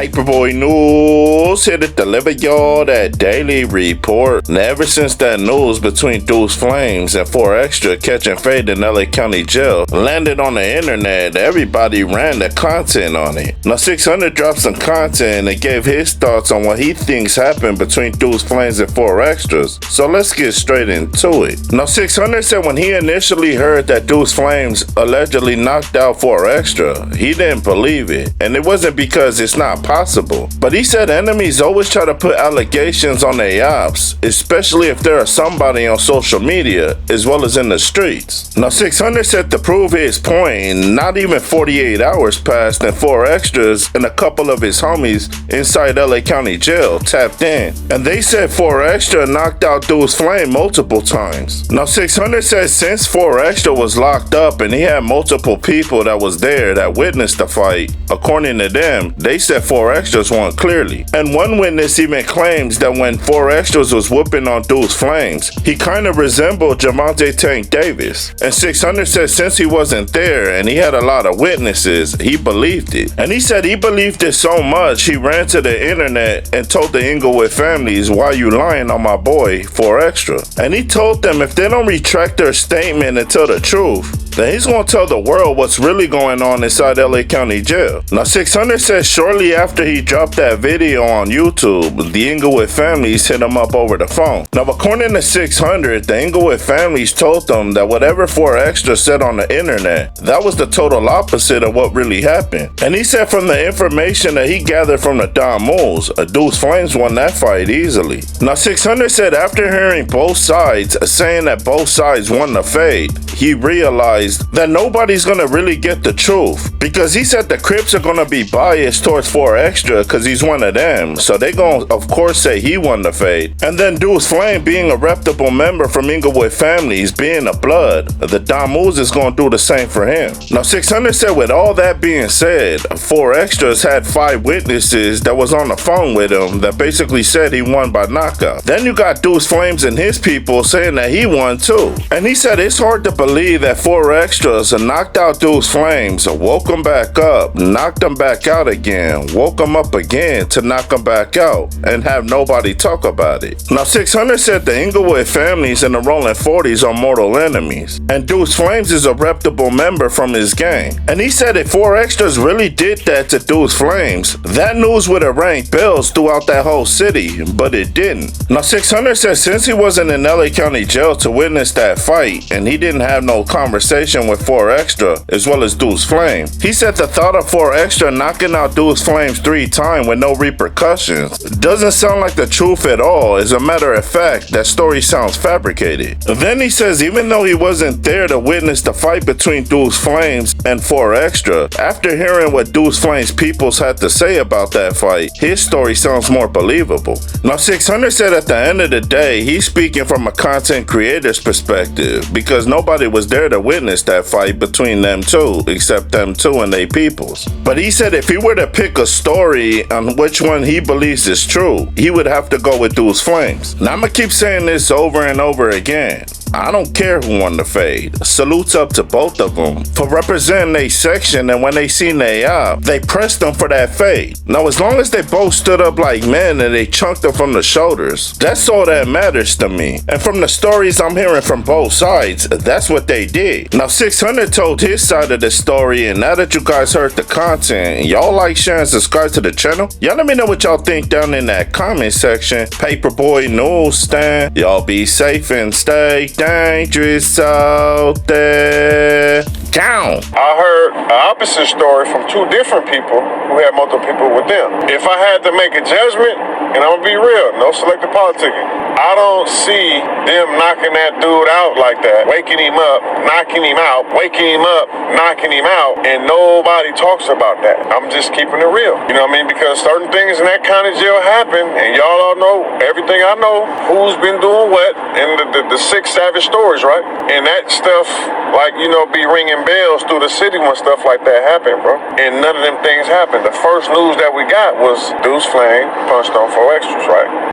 Paperboy News here to deliver y'all that daily report. And ever since that news between Deuce Flames and 4XTRAS catching fade in LA County Jail landed on the internet, everybody ran the content on it. Now 600 dropped some content and gave his thoughts on what he thinks happened between Deuce Flames and 4XTRAS. So let's get straight into it. Now 600 said when he initially heard that Deuce Flames allegedly knocked out 4XTRAS, he didn't believe it. And it wasn't because it's not possible. But he said enemies always try to put allegations on their ops, especially if there are somebody on social media as well as in the streets. Now 600 said to prove his point, not even 48 hours passed and 4XTRAS and a couple of his homies inside LA County Jail tapped in. And they said 4XTRAS knocked out Deuce Flame multiple times. Now 600 said since 4XTRAS was locked up and he had multiple people that was there that witnessed the fight, according to them, they said 4XTRAS won clearly. And one witness even claims that when 4XTRAS was whooping on Deuce Flames, he kind of resembled Javante Tank Davis. And 600 said since he wasn't there and he had a lot of witnesses, he believed it. And he said he believed it so much, he ran to the internet and told the Inglewood families, "Why you lying on my boy 4XTRAS?" And he told them if they don't retract their statement and tell the truth, then he's going to tell the world what's really going on inside LA County Jail. Now 600 says shortly after he dropped that video on YouTube, the Inglewood families hit him up over the phone. Now according to 600, the Inglewood families told them that whatever 4XTRAS said on the internet, that was the total opposite of what really happened. And he said from the information that he gathered from the Don Moves, Deuce Flames won that fight easily. Now 600 said after hearing both sides saying that both sides won the fade, he realized that nobody's gonna really get the truth, because he said the Crips are gonna be biased towards 4XTRAS because he's one of them, so they gonna of course say he won the fade. And then Deuce Flame being a reputable member from Inglewood families, being a blood, the Don Moves is gonna do the same for him. Now 600 said with all that being said, 4XTRAS had 5 witnesses that was on the phone with him that basically said he won by knockout. Then you got Deuce Flames and his people saying that he won too. And he said it's hard to believe that 4XTRAS knocked out Deuce Flames, woke him back up, knocked him back out again, woke him up again to knock him back out, and have nobody talk about it. Now 600 said the Inglewood families and the Rolling 40s are mortal enemies, and Deuce Flames is a reputable member from his gang. And he said if 4XTRAS really did that to Deuce Flames, that news would have rang bells throughout that whole city, but it didn't. Now 600 said since he wasn't in LA County Jail to witness that fight, and he didn't have no conversation with 4XTRAS as well as Deuce Flame, he said the thought of 4XTRAS knocking out Deuce Flames 3 times with no repercussions doesn't sound like the truth at all. As a matter of fact, that story sounds fabricated. Then he says even though he wasn't there to witness the fight between Deuce Flames and 4XTRAS, after hearing what Deuce Flames peoples had to say about that fight, his story sounds more believable. Now 600 said at the end of the day, he's speaking from a content creator's perspective because nobody was there to witness that fight between them two, except them two and they peoples. But he said if he were to pick a story on which one he believes is true, he would have to go with Deuce Flames. Now I'm gonna keep saying this over and over again. I don't care who won the fade. Salutes up to both of them for representing their section, and when they seen they op, they pressed them for that fade. Now as long as they both stood up like men and they chunked them from the shoulders, that's all that matters to me. And from the stories I'm hearing from both sides, that's what they did. Now 600 told his side of the story, and now that you guys heard the content, y'all like, share, and subscribe to the channel? Y'all let me know what y'all think down in that comment section. Paperboy Newsstand, y'all be safe and stay dangerous out there. Count. I heard an opposite story from 2 different people who had multiple people with them. If I had to make a judgment, and I'm gonna be real, no selective politicking, I don't see them knocking that dude out like that, waking him up, knocking him out, waking him up, knocking him out, and nobody talks about that. I'm just keeping it real. You know what I mean? Because certain things in that county jail happen, and y'all all know everything I know, who's been doing what, and the 6 savage stories, right? And that stuff, like, you know, be ringing bells through the city when stuff like that happened, bro. And none of them things happened. The first news that we got was Deuce Flame punched on 4XTRAS, right?